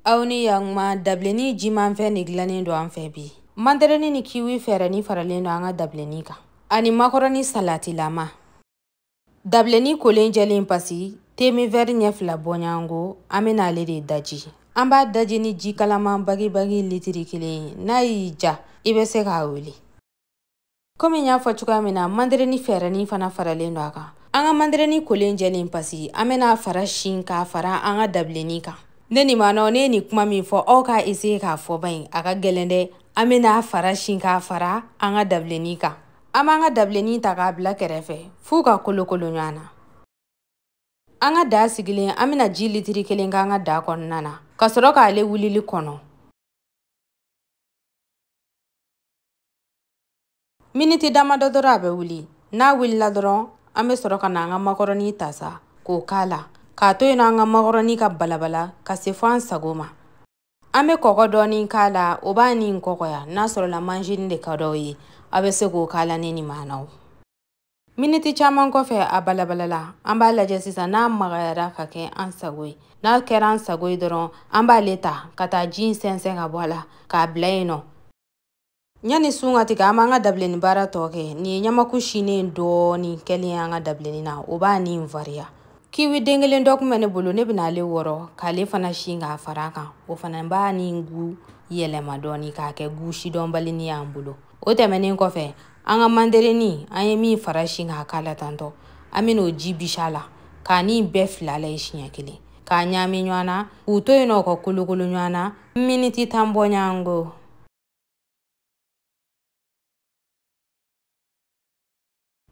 Awni yang ma dableni jiman fe ni glanin do an fe bi. Mandarani ni kiwi fere ni faralen do anga dableni ka. Ani makaroni salati lama. Dableni kolen jelen pasi temi veri nyefla bonyango amena ale de daji. Amba daji ni ji kalama bagi litiri kelen na ija ibe se ka wuli. Komi nya fo chuka mina mandarani fere ni fana faralen do aka. Anga mandarani kolen jelen pasi amena fara shinka fara anga dableni ka. Neni mano neni kuma min fo oka ise ka fo bain aka gelende amena fara shinka fara anga dableni ka. Ama anga dableni ta ka bla kerefe fu ka kolokolo nyana. Anga da sigilen amena ji litiri kelen ka anga da konnana. Kasoro ka ale wulili kono. Miniti dama dodoro abe wuli. Na wulila doron ambe soro ka na anga makaroni tasa ko kala. Ka to ina anga makaroni ka balabala ka se fo an sagoma. Ame koko doni kala oba ni nkoko ya na soro la manjini de kadoyi abe se ko kala neni manao. Miniti chaman kofe a balabalala amba laje sisa na magayara ka ke an sagoy. Na kera an sagoy doron amba leta kata jin sensen ka boala ka blaino. Nyani sunga tika ama anga dableni bara toke ni nyamaku shine doni keli anga dableni na oba ni mvaria. Kiwi dengelen dokumene bulu ne binale woro kale fana shinga faraka o fana mba ni ngu yele madoni ka ke gushi dombali ni ambulo. O temene kofe anga mandareni anye mi fara shinga kala tanto amino jibishala ka ni befla la ishinya kile ka nyami nywana uto ino ko kulukulu nywana miniti tambo nyango.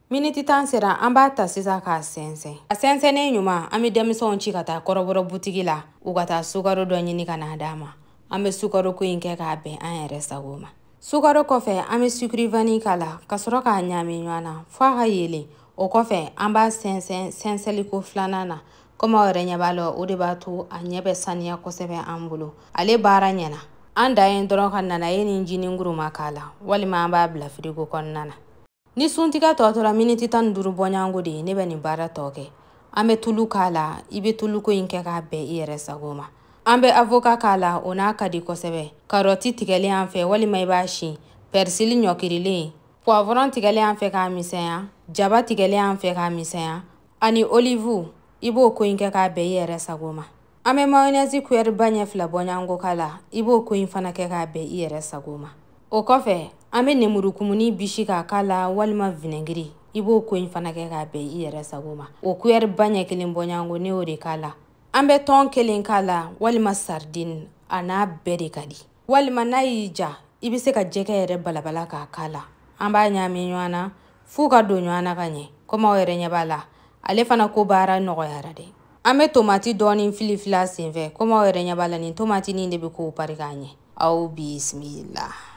Miniti tan sera amba ta sisa ka sense. A sense ne nyuma ami demison chikata koroboro butigi la ugata sukaro do nyini kana dama. Ame sukaro ko inke ka be an resta goma. Sukaro kofe ame sukri vani kala kasoro ka nyami nywana fwa ka yele o kofe amba sense liko flanana koma ore nyabalo o de batu anyebe sania kosebe ambulo. Ale bara nyana. Anda yen doron kan nana yen injini nguru makala wali ma amba bla frigo kon nana. Ni suntika totora miniti tan duru bonyango de ne beni bara toke. Ambe tulu kala, ibe tulu ko inke ka be iyere sagoma. Ambe avoka kala ona kadi kosebe. Karoti tigele anfe wali maibashi. Persili nyokirile. Poivron tigele anfe ka misenya. Jaba tigele anfe ka misenya. Ani olivu, ibo ko inke ka be iyere sagoma. Ambe mayonnaise kuyer banye fla bonyango kala, ibo ko infana ke ka be iyere sagoma. O kofe, ambe nemuru kumuni bishika kala walima vinegri. Ibo ko infana ke ka be iyere sagoma. O kuyer banye kelin bonyango ne ore kala. Ambe ton kelin kala walima sardine ana bede kadi. Walima na ija ibise ka jeke ere balabala ka kala. Amba nyami nywana fuka do nywana kanye. Koma ore nyabala. Ale fana ko bara nogo yarade. Ambe tomati doni filifila senve. Koma ore nyabala ni tomati ni ndebe ko parikanye. Au bismillah.